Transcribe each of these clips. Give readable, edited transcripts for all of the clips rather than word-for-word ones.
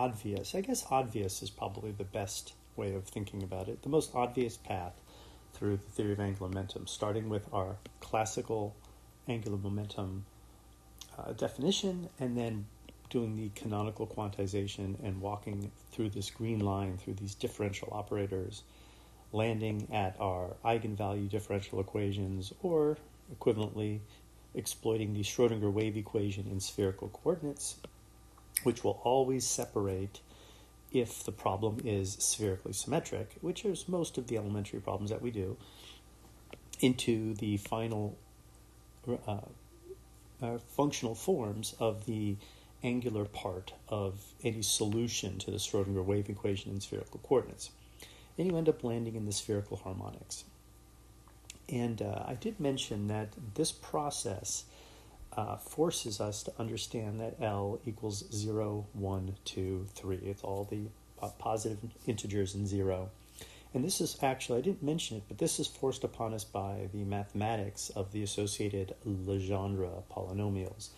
obvious, I guess obvious is probably the best way of thinking about it, the most obvious path through the theory of angular momentum, starting with our classical angular momentum definition, and then doing the canonical quantization and walking through this green line, through these differential operators, landing at our eigenvalue differential equations, or equivalently exploiting the Schrodinger wave equation in spherical coordinates, which will always separate if the problem is spherically symmetric, which is most of the elementary problems that we do, into the final functional forms of the angular part of any solution to the Schrodinger wave equation in spherical coordinates. And you end up landing in the spherical harmonics. And I did mention that this process forces us to understand that L equals 0, 1, 2, 3. It's all the positive integers and 0. And this is actually, I didn't mention it, but this is forced upon us by the mathematics of the associated Legendre polynomials.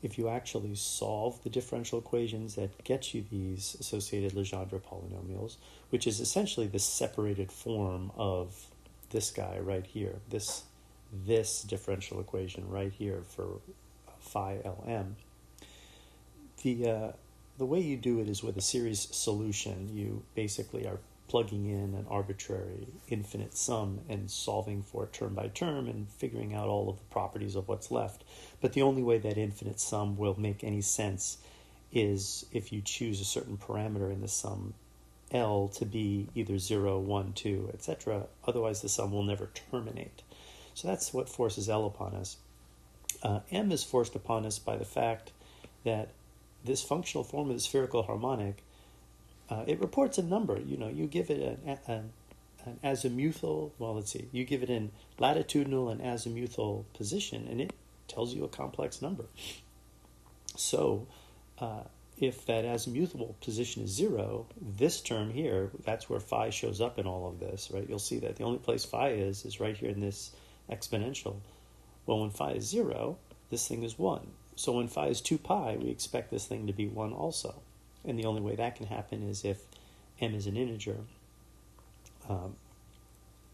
If you actually solve the differential equations that get you these associated Legendre polynomials, which is essentially the separated form of this guy right here, this differential equation right here for phi Lm, the way you do it is with a series solution. You basically are plugging in an arbitrary infinite sum and solving for it term by term and figuring out all of the properties of what's left. But the only way that infinite sum will make any sense is if you choose a certain parameter in the sum L to be either 0, 1, 2, etc. Otherwise, the sum will never terminate. So that's what forces L upon us. M is forced upon us by the fact that this functional form of the spherical harmonic, it reports a number. You give it an azimuthal, you give it an latitudinal and azimuthal position, and it tells you a complex number. So if that azimuthal position is 0, this term here, that's where phi shows up in all of this, right? You'll see that the only place phi is right here in this exponential. Well, when phi is 0, this thing is 1. So when phi is 2 pi, we expect this thing to be 1 also. And the only way that can happen is if m is an integer.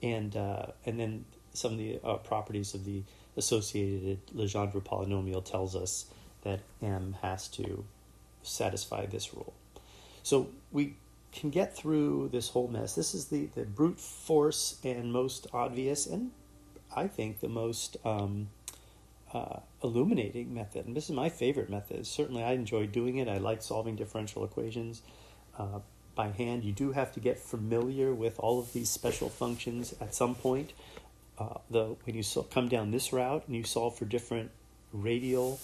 And then some of the properties of the associated Legendre polynomial tells us that m has to satisfy this rule. So we can get through this whole mess. This is the brute force and most obvious, and I think the most illuminating method. And this is my favorite method. Certainly I enjoy doing it. I like solving differential equations by hand. You do have to get familiar with all of these special functions at some point. When you come down this route and you solve for different radial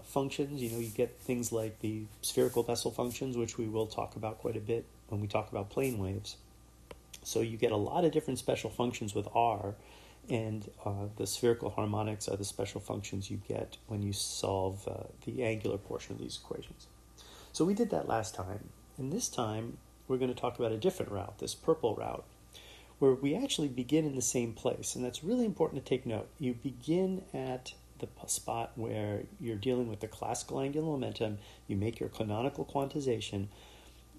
functions, you get things like the spherical Bessel functions, which we will talk about quite a bit when we talk about plane waves. So you get a lot of different special functions with R, and the spherical harmonics are the special functions you get when you solve the angular portion of these equations. So we did that last time, and this time we're going to talk about a different route, this purple route, where we actually begin in the same place, and that's really important to take note. You begin at the spot where you're dealing with the classical angular momentum, you make your canonical quantization,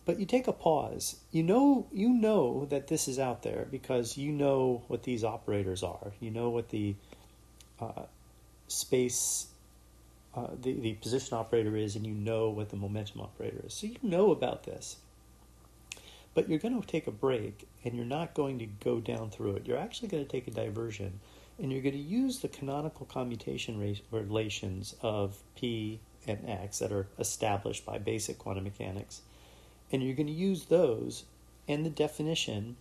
but you take a pause. You know that this is out there because you know what these operators are. You know what the space, the position operator is, and you know what the momentum operator is. So you know about this. But you're going to take a break, and you're not going to go down through it. You're actually going to take a diversion, and you're going to use the canonical commutation relations of P and X that are established by basic quantum mechanics. And you're going to use those and the definition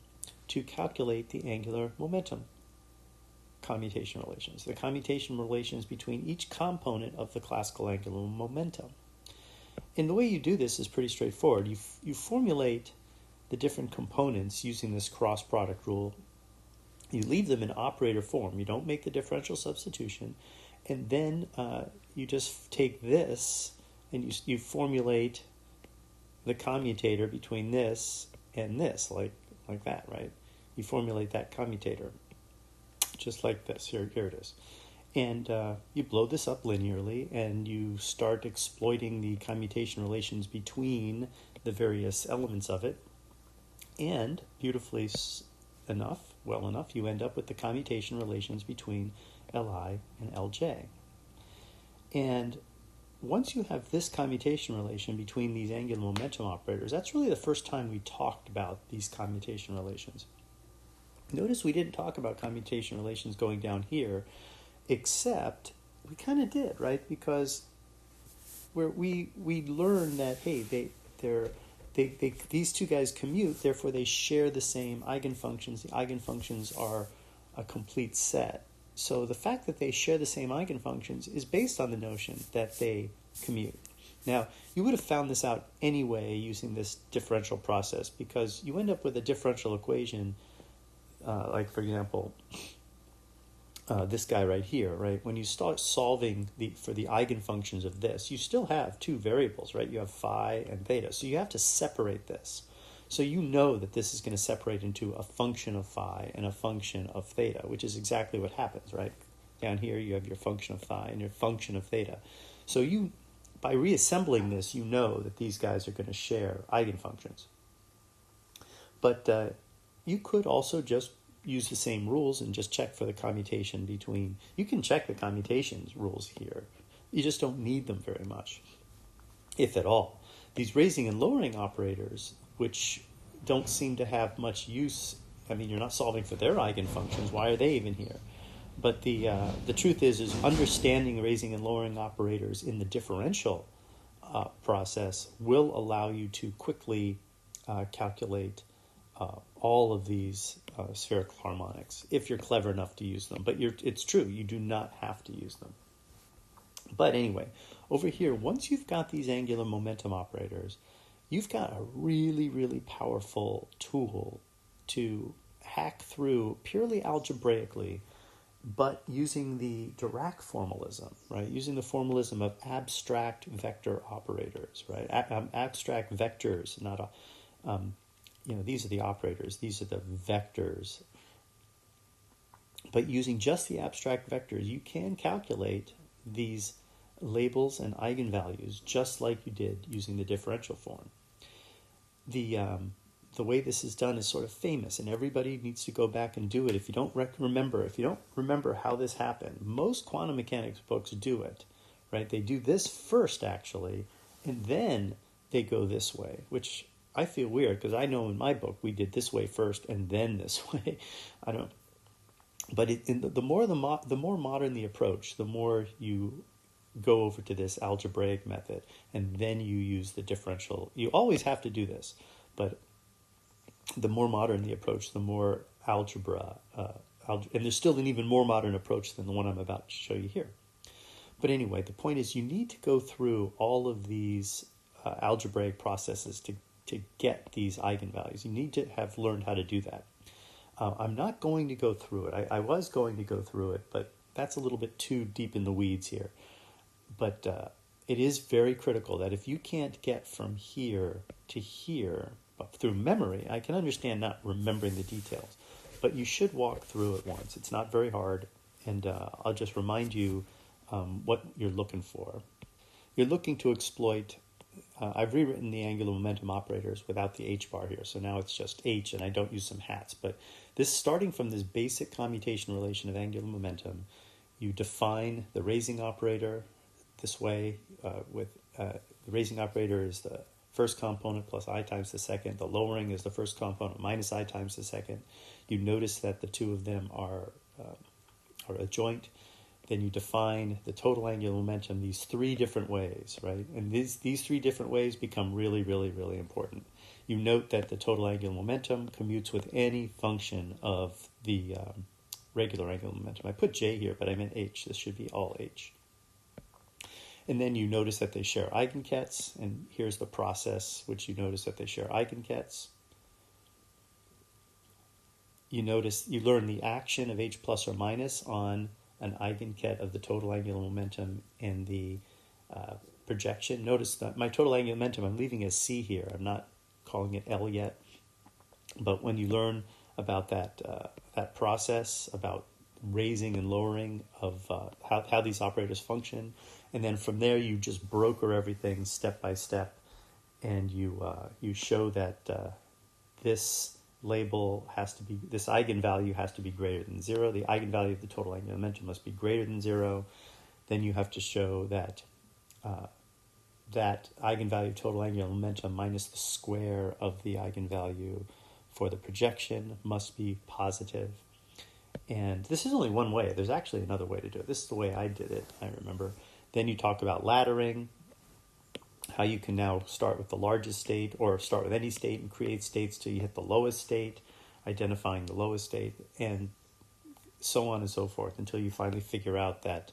to calculate the angular momentum commutation relations, the commutation relations between each component of the classical angular momentum. And the way you do this is pretty straightforward. You formulate the different components using this cross product rule. You leave them in operator form. You don't make the differential substitution. And then you just take this and you formulate the commutator between this and this, like that, right? You formulate that commutator just like this. Here it is. And you blow this up linearly, and you start exploiting the commutation relations between the various elements of it. And beautifully enough, well enough, you end up with the commutation relations between Li and Lj. And once you have this commutation relation between these angular momentum operators, that's really the first time we talked about these commutation relations. Notice we didn't talk about commutation relations going down here, except we kind of did, right? Because we learned that, hey, these two guys commute, therefore they share the same eigenfunctions. The eigenfunctions are a complete set. So the fact that they share the same eigenfunctions is based on the notion that they commute. Now, you would have found this out anyway using this differential process, because you end up with a differential equation, like, for example, this guy right here, right? When you start solving for the eigenfunctions of this, you still have two variables, right? You have phi and theta. So you have to separate this. So you know that this is going to separate into a function of phi and a function of theta, which is exactly what happens, right? Down here you have your function of phi and your function of theta. So you, by reassembling this, you know that these guys are going to share eigenfunctions. But you could also just use the same rules and just check for the commutation between. You can check the commutations rules here. You just don't need them very much, if at all. These raising and lowering operators, which don't seem to have much use. I mean, you're not solving for their eigenfunctions. Why are they even here? But the truth is understanding raising and lowering operators in the differential process will allow you to quickly calculate all of these spherical harmonics, if you're clever enough to use them. But it's true, you do not have to use them. But anyway, over here, once you've got these angular momentum operators, you've got a really, really powerful tool to hack through purely algebraically, but using the Dirac formalism, right? Using the formalism of abstract vector operators, right? Abstract vectors, not these are the operators, these are the vectors. But using just the abstract vectors, you can calculate these labels and eigenvalues just like you did using the differential form. The way this is done is sort of famous, and everybody needs to go back and do it. If you don't remember how this happened, most quantum mechanics books do it, right? They do this first, actually, and then they go this way, which I feel weird, because I know in my book we did this way first and then this way. I don't. But the more modern the approach, the more you go over to this algebraic method, and then you use the differential. You always have to do this, but the more modern the approach, the more algebra, and there's still an even more modern approach than the one I'm about to show you here. But anyway, the point is you need to go through all of these algebraic processes to get these eigenvalues. You need to have learned how to do that. I'm not going to go through it. I was going to go through it, but that's a little bit too deep in the weeds here. But it is very critical that if you can't get from here to here through memory, I can understand not remembering the details, but you should walk through it once. It's not very hard, and I'll just remind you what you're looking for. You're looking to exploit. I've rewritten the angular momentum operators without the h bar here, so now it's just h, and I don't use some hats. But this, starting from this basic commutation relation of angular momentum, you define the raising operator this way. The raising operator is the first component plus I times the second. The lowering is the first component minus I times the second. You notice that the two of them are adjoint. Then you define the total angular momentum these three different ways, right? And these three different ways become really, really, really important. You note that the total angular momentum commutes with any function of the regular angular momentum. I put J here, but I meant H. This should be all H. And then you notice that they share eigenkets, and here's the process which you notice that they share eigenkets. You learn the action of H plus or minus on an eigenket of the total angular momentum and the projection. Notice that my total angular momentum, I'm leaving as C here. I'm not calling it L yet. But when you learn about that process, about raising and lowering of how these operators function. And then from there, you just broker everything step by step. And you show that this label has to be, this eigenvalue has to be greater than 0. The eigenvalue of the total angular momentum must be greater than 0. Then you have to show that that eigenvalue of total angular momentum minus the square of the eigenvalue for the projection must be positive. And this is only one way. There's actually another way to do it. This is the way I did it, I remember. Then you talk about laddering, how you can now start with the largest state or start with any state and create states till you hit the lowest state, identifying the lowest state, and so on and so forth until you finally figure out that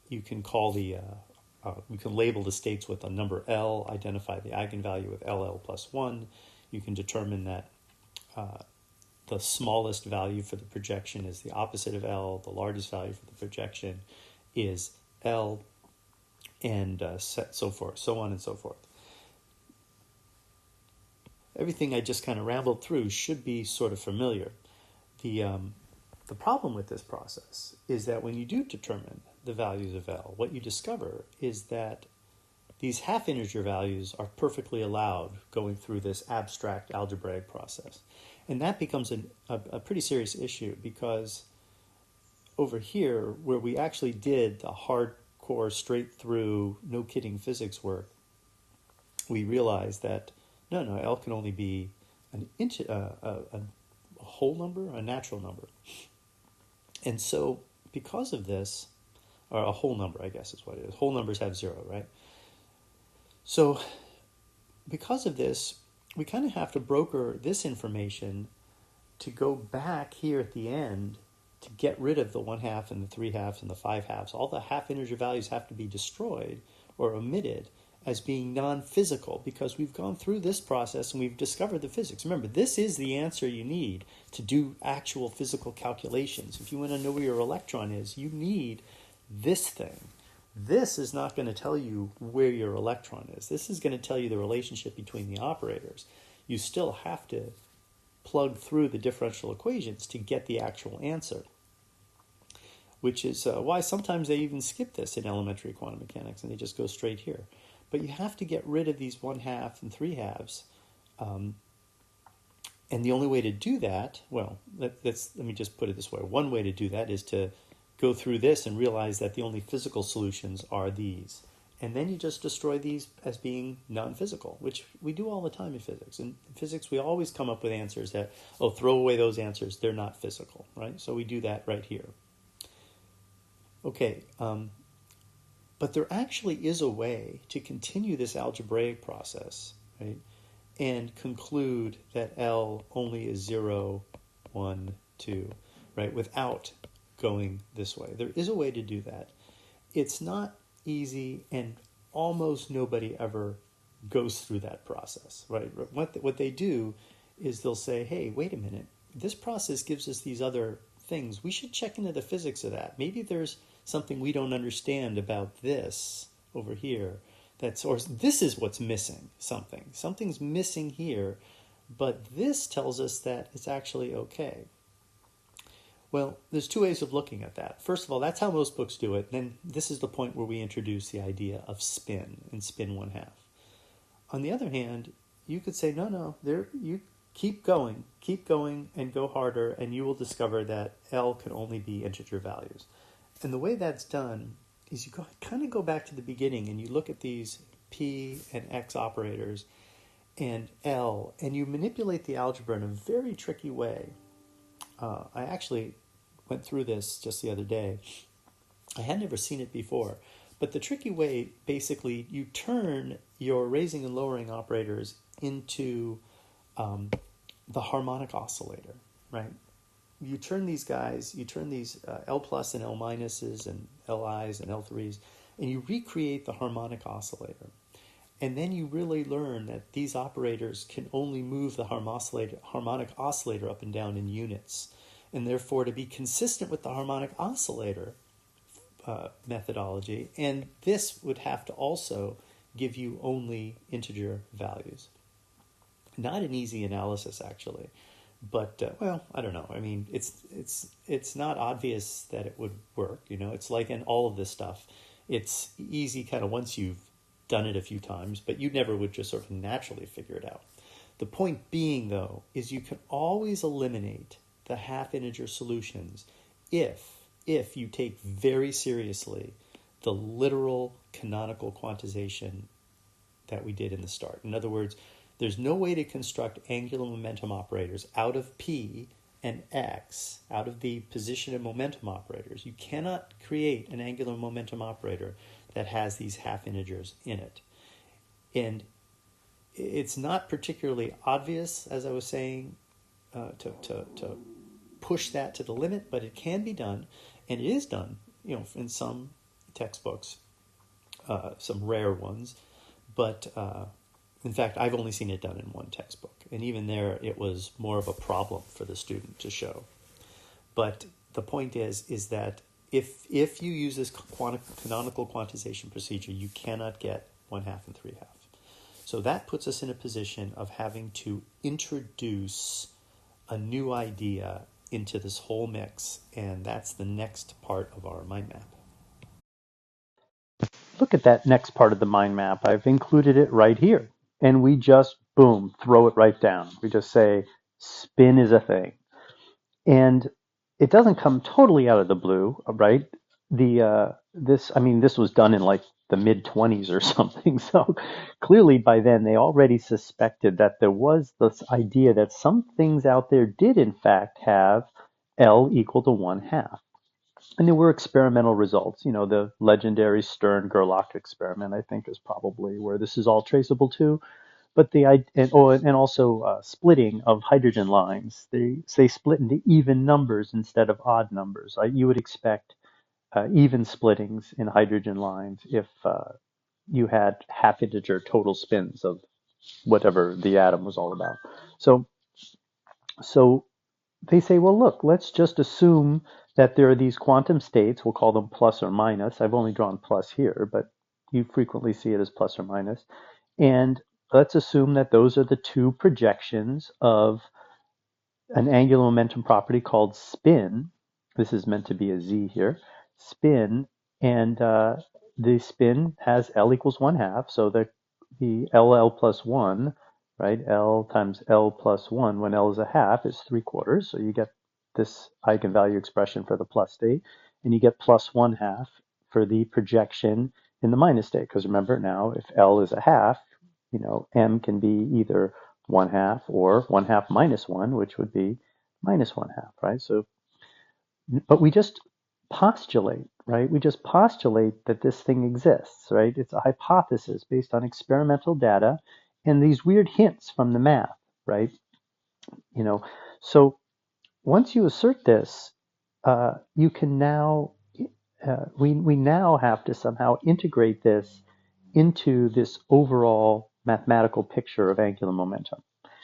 you can call you can label the states with a number L, identify the eigenvalue with LL plus 1. You can determine that the smallest value for the projection is the opposite of L, the largest value for the projection is L, and so forth, so on and so forth. Everything I just kind of rambled through should be sort of familiar. The problem with this process is that when you do determine the values of L, what you discover is that these half-integer values are perfectly allowed going through this abstract algebraic process. And that becomes a pretty serious issue because over here, where we actually did the hardcore, straight-through, no-kidding physics work, we realized that, no, L can only be a whole number, a natural number. And so because of this, or a whole number, I guess is what it is. Whole numbers have 0, right? So because of this, we kind of have to broker this information to go back here at the end to get rid of the 1/2 and the 3/2 and the 5/2. All the half-integer values have to be destroyed or omitted as being non-physical because we've gone through this process and we've discovered the physics. Remember, this is the answer you need to do actual physical calculations. If you want to know where your electron is, you need this thing. This is not going to tell you where your electron is. This is going to tell you the relationship between the operators. You still have to plug through the differential equations to get the actual answer, which is why sometimes they even skip this in elementary quantum mechanics and they just go straight here. But you have to get rid of these 1/2 and 3/2. And the only way to do that, well, let me just put it this way. One way to do that is to go through this and realize that the only physical solutions are these. And then you just destroy these as being non-physical, which we do all the time in physics. In physics, we always come up with answers that, throw away those answers, they're not physical, right? So we do that right here. Okay, but there actually is a way to continue this algebraic process, right, and conclude that L only is 0, 1, 2, right, without going this way. There is a way to do that. It's not easy, and almost nobody ever goes through that process, right? What they do is they'll say, hey, wait a minute, this process gives us these other things. We should check into the physics of that. Maybe there's something we don't understand about this over here. Or this is what's missing, something's missing here, but this tells us that it's actually okay. Well, there's two ways of looking at that. First of all, that's how most books do it. Then this is the point where we introduce the idea of spin and spin 1/2. On the other hand, you could say, no, you keep going and go harder, and you will discover that L can only be integer values. And the way that's done is you kind of go back to the beginning and you look at these P and X operators and L, and you manipulate the algebra in a very tricky way. I actually went through this just the other day. I had never seen it before. But the tricky way, basically, you turn your raising and lowering operators into the harmonic oscillator, right? You turn these L plus and L minuses and Li's and L3s, and you recreate the harmonic oscillator. And then you really learn that these operators can only move the harmonic oscillator up and down in units. And therefore, to be consistent with the harmonic oscillator methodology, and this would have to also give you only integer values. Not an easy analysis, actually. But well, I don't know. I mean, it's not obvious that it would work. It's like in all of this stuff, it's easy kind of once you've done it a few times, but you never would just sort of naturally figure it out. The point being, though, is you can always eliminate the half integer solutions if you take very seriously the literal canonical quantization that we did in the start. In other words, there's no way to construct angular momentum operators out of P and X, out of the position and momentum operators. You cannot create an angular momentum operator that has these half integers in it. And it's not particularly obvious, as I was saying, to push that to the limit, but it can be done, and it is done, in some textbooks, some rare ones. But in fact, I've only seen it done in one textbook, and even there, it was more of a problem for the student to show. But the point is that if you use this canonical quantization procedure, you cannot get 1/2 and 3/2. So that puts us in a position of having to introduce a new idea into this whole mix, and that's the next part of our mind map. Look at that next part of the mind map. I've included it right here. And we just, boom, throw it right down. We just say, spin is a thing. And it doesn't come totally out of the blue, right? This was done in like the mid 20s or something. So clearly by then they already suspected that there was this idea that some things out there did in fact have L equal to 1/2. And there were experimental results. The legendary Stern-Gerlach experiment, I think, is probably where this is all traceable to. But and also splitting of hydrogen lines. They split into even numbers instead of odd numbers. You would expect even splittings in hydrogen lines if you had half integer total spins of whatever the atom was all about. So they say, well, look, let's just assume that there are these quantum states. We'll call them plus or minus. I've only drawn plus here, but you frequently see it as plus or minus. And let's assume that those are the two projections of an angular momentum property called spin. This is meant to be a z here. Spin, and the spin has L equals 1/2. So the LL plus 1, right? L times L plus 1 when L is a half is 3/4. So you get this eigenvalue expression for the plus state, and you get plus 1/2 for the projection in the minus state. Because remember now, if L is a half, M can be either 1/2 or 1/2 minus 1, which would be minus 1/2, right? So, but we just postulate, right? We just postulate that this thing exists, right? It's a hypothesis based on experimental data and these weird hints from the math, right? So once you assert this, you can now, we now have to somehow integrate this into this overall mathematical picture of angular momentum.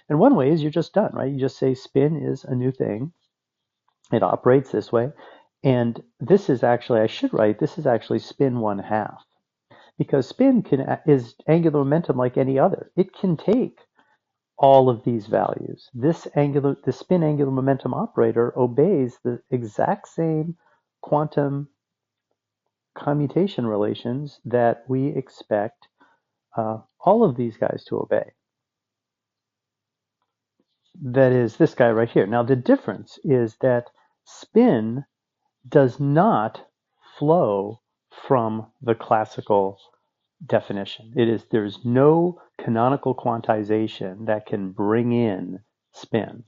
And one way is you're just done, right? You just say spin is a new thing. It operates this way. And this is actually, I should write, this is actually spin 1/2. Because spin is angular momentum like any other. It can take all of these values. The spin angular momentum operator obeys the exact same quantum commutation relations that we expect all of these guys to obey. That is this guy right here. Now the difference is that spin does not flow from the classical definition. There's no canonical quantization that can bring in spin.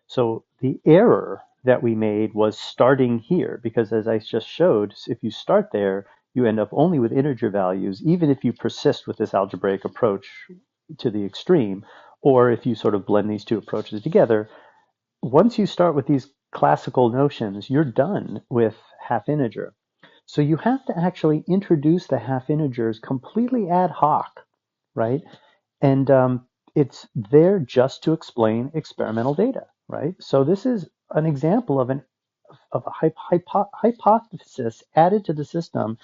So the error that we made was starting here, because as I just showed, if you start there, you end up only with integer values, even if you persist with this algebraic approach to the extreme, or if you sort of blend these two approaches together. Once you start with these classical notions, you're done with half integer. So you have to actually introduce the half integers completely ad hoc, right? And it's there just to explain experimental data, right? So this is an example of a hypothesis added to the system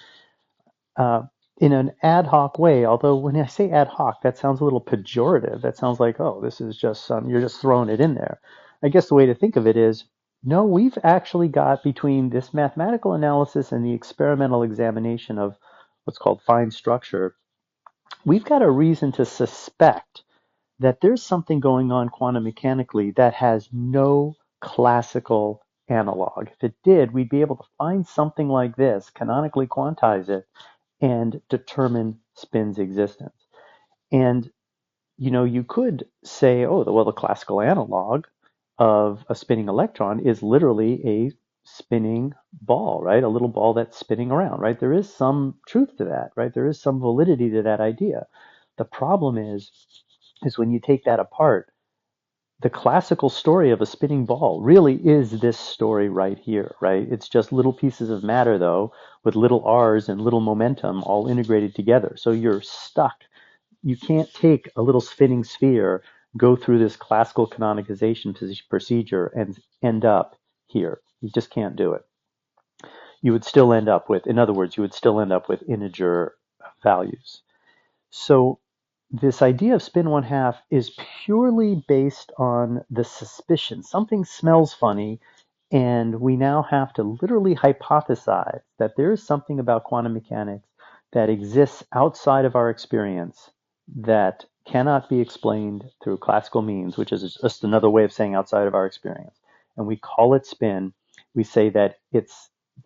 in an ad hoc way. Although when I say ad hoc, that sounds a little pejorative. That sounds like, oh, this is just you're just throwing it in there. I guess the way to think of it is, no, we've actually got between this mathematical analysis and the experimental examination of what's called fine structure, we've got a reason to suspect that there's something going on quantum mechanically that has no classical analog. If it did, we'd be able to find something like this, canonically quantize it, and determine spin's existence. And you could say, oh, well, the classical analog of a spinning electron is literally a spinning ball, right? A little ball that's spinning around, right? There is some truth to that, right? There is some validity to that idea. The problem is when you take that apart, the classical story of a spinning ball really is this story right here, right? It's just little pieces of matter, though, with little r's and little momentum all integrated together. So you're stuck. You can't take a little spinning sphere, go through this classical canonization procedure, and end up here. You just can't do it. You would still end up with, in other words, you would still end up with integer values. So this idea of spin 1/2 is purely based on the suspicion. Something smells funny, and we now have to literally hypothesize that there is something about quantum mechanics that exists outside of our experience that cannot be explained through classical means, which is just another way of saying outside of our experience. And we call it spin. We say that the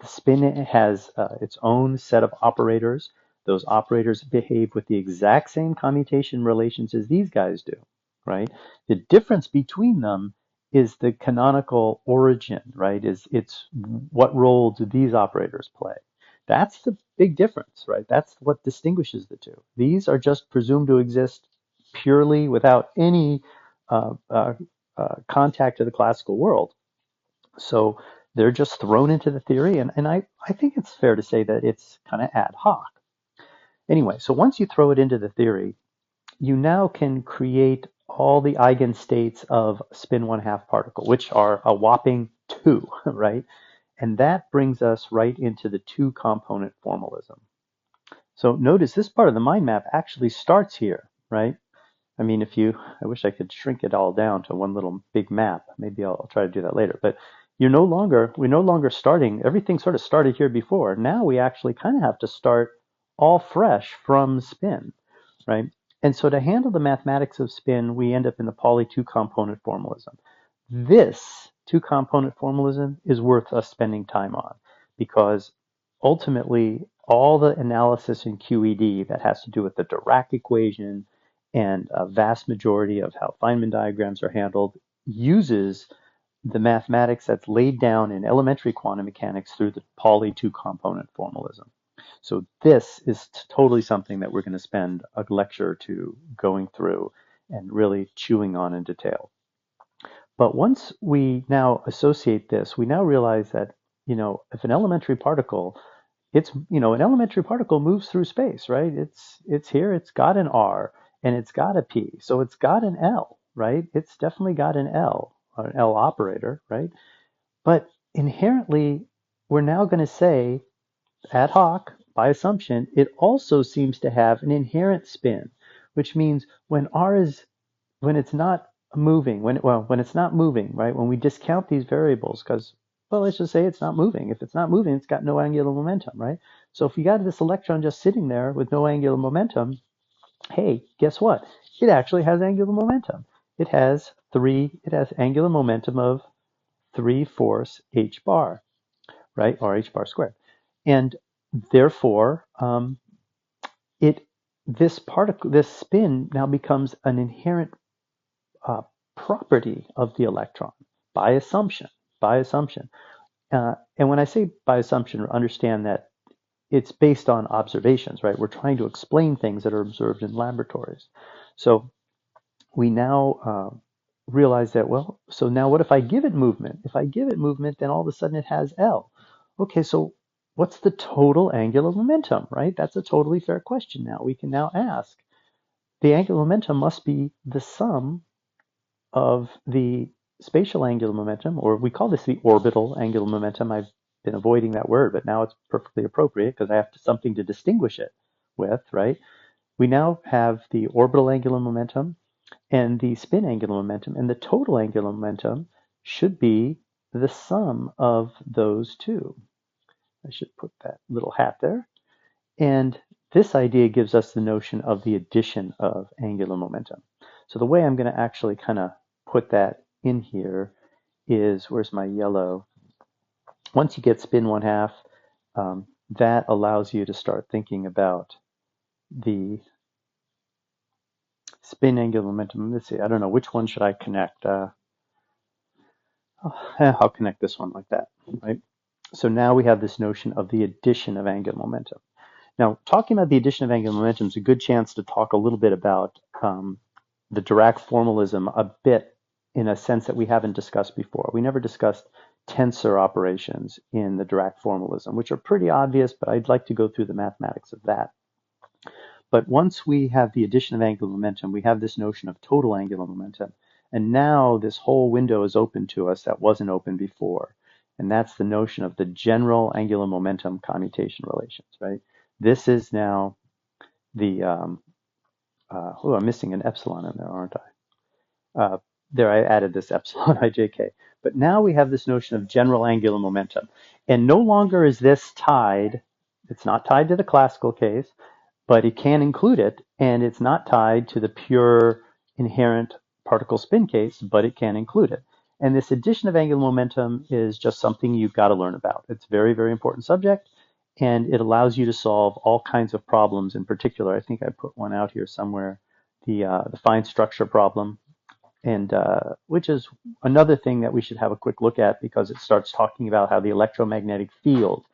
spin has its own set of operators. Those operators behave with the exact same commutation relations as these guys do, right? The difference between them is the canonical origin, right? It's what role do these operators play? That's the big difference, right? That's what distinguishes the two. These are just presumed to exist purely without any uh, uh, contact to the classical world. So they're just thrown into the theory, and I think it's fair to say that it's kind of ad hoc. Anyway, so once you throw it into the theory, you now can create all the eigenstates of spin 1/2 particle, which are a whopping 2, right? And that brings us right into the two-component formalism. So notice this part of the mind map actually starts here, right? I mean, I wish I could shrink it all down to one little big map. Maybe I'll try to do that later. But we're no longer starting, everything sort of started here before. Now we actually kind of have to start all fresh from spin, right? And so to handle the mathematics of spin, we end up in the Pauli two-component formalism. This two-component formalism is worth us spending time on because ultimately all the analysis in QED that has to do with the Dirac equation and a vast majority of how Feynman diagrams are handled uses the mathematics that's laid down in elementary quantum mechanics through the Pauli two-component formalism. So this is totally something that we're going to spend a lecture or two going through and really chewing on in detail. But once we now associate this, we now realize that, if an elementary particle, an elementary particle moves through space, right? It's here, it's got an R and it's got a P. So it's got an L, right? It's definitely got an L, or an L operator, right? But inherently, we're now going to say ad hoc, by assumption, it also seems to have an inherent spin, which means when it's not moving, when it's not moving, right? When we discount these variables, because, well, let's just say it's not moving. If it's not moving, it's got no angular momentum, right? So if you got this electron just sitting there with no angular momentum, hey, guess what? It actually has angular momentum. It has angular momentum of 3/4 h bar, right? Or h bar squared. And therefore, it this spin now becomes an inherent uh, property of the electron by assumption. By assumption. And when I say by assumption, understand that it's based on observations, right? We're trying to explain things that are observed in laboratories. So we now realize that, well, so now what if I give it movement? If I give it movement, then all of a sudden it has L. Okay, so what's the total angular momentum, right? That's a totally fair question now. We can now ask, the angular momentum must be the sum of the spatial angular momentum, or we call this the orbital angular momentum. I've been avoiding that word, but now it's perfectly appropriate because I have something to distinguish it with, right? We now have the orbital angular momentum and the spin angular momentum, and the total angular momentum should be the sum of those two. I should put that little hat there. And this idea gives us the notion of the addition of angular momentum. So the way I'm going to actually kind of put that in here is, where's my yellow? Once you get spin 1/2, that allows you to start thinking about the spin angular momentum. Let's see, I don't know, which one should I connect? I'll connect this one like that, right? So now we have this notion of the addition of angular momentum. Now, talking about the addition of angular momentum is a good chance to talk a little bit about the Dirac formalism a bit in a sense that we haven't discussed before. We never discussed tensor operations in the Dirac formalism, which are pretty obvious, but I'd like to go through the mathematics of that. But once we have the addition of angular momentum, we have this notion of total angular momentum. And now this whole window is open to us that wasn't open before. And that's the notion of the general angular momentum commutation relations, right? This is now the, I'm missing an epsilon in there, aren't I? There, I added this epsilon ijk. But now we have this notion of general angular momentum. And no longer is this tied, it's not tied to the classical case, but it can include it, and it's not tied to the pure inherent particle spin case, but it can include it. And this addition of angular momentum is just something you've got to learn about. It's a very, very important subject, and it allows you to solve all kinds of problems. In particular, I think I put one out here somewhere, the fine structure problem, and which is another thing that we should have a quick look at because it starts talking about how the electromagnetic field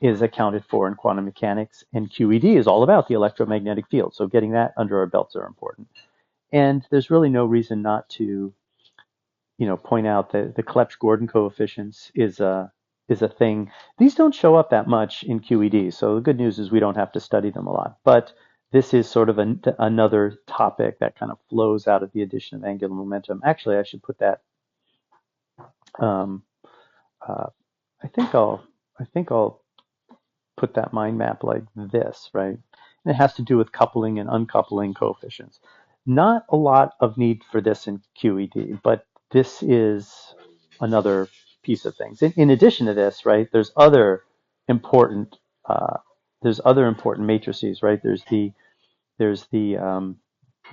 is accounted for in quantum mechanics, and QED is all about the electromagnetic field. So getting that under our belts are important. And there's really no reason not to, point out that the Clebsch-Gordon coefficients is a thing. These don't show up that much in QED, so the good news is we don't have to study them a lot. But this is sort of another topic that kind of flows out of the addition of angular momentum. Actually, I should put that. I think I'll put that mind map like this, right? And it has to do with coupling and uncoupling coefficients. Not a lot of need for this in QED, but this is another piece of things. In addition to this, right, there's other important matrices, right? There's the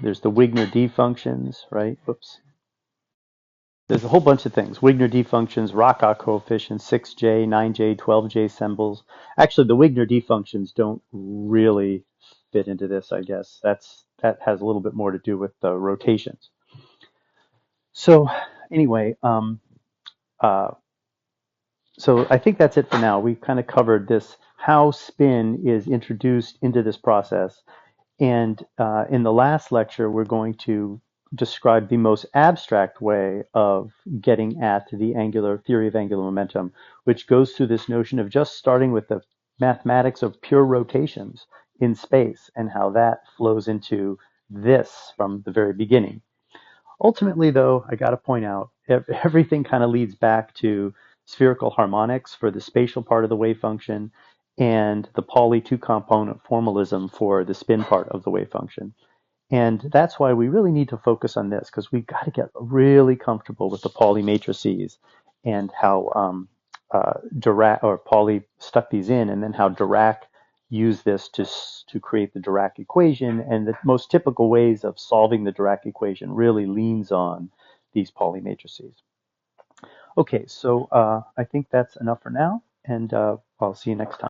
Wigner D functions, right? Oops. There's a whole bunch of things. Wigner D functions, Rockoff coefficients, 6J, 9J, 12J symbols. Actually, the Wigner D functions don't really fit into this, I guess. That has a little bit more to do with the rotations. So anyway, so I think that's it for now. We've kind of covered this, how spin is introduced into this process. And in the last lecture, we're going to describe the most abstract way of getting at the theory of angular momentum, which goes through this notion of just starting with the mathematics of pure rotations in space and how that flows into this from the very beginning. Ultimately, though, I got to point out, everything kind of leads back to spherical harmonics for the spatial part of the wave function and the Pauli two-component formalism for the spin part of the wave function. And that's why we really need to focus on this, because we've got to get really comfortable with the Pauli matrices and how Dirac or Pauli stuck these in, and then how Dirac used this to create the Dirac equation. And the most typical ways of solving the Dirac equation really leans on these Pauli matrices. Okay, so I think that's enough for now, and I'll see you next time.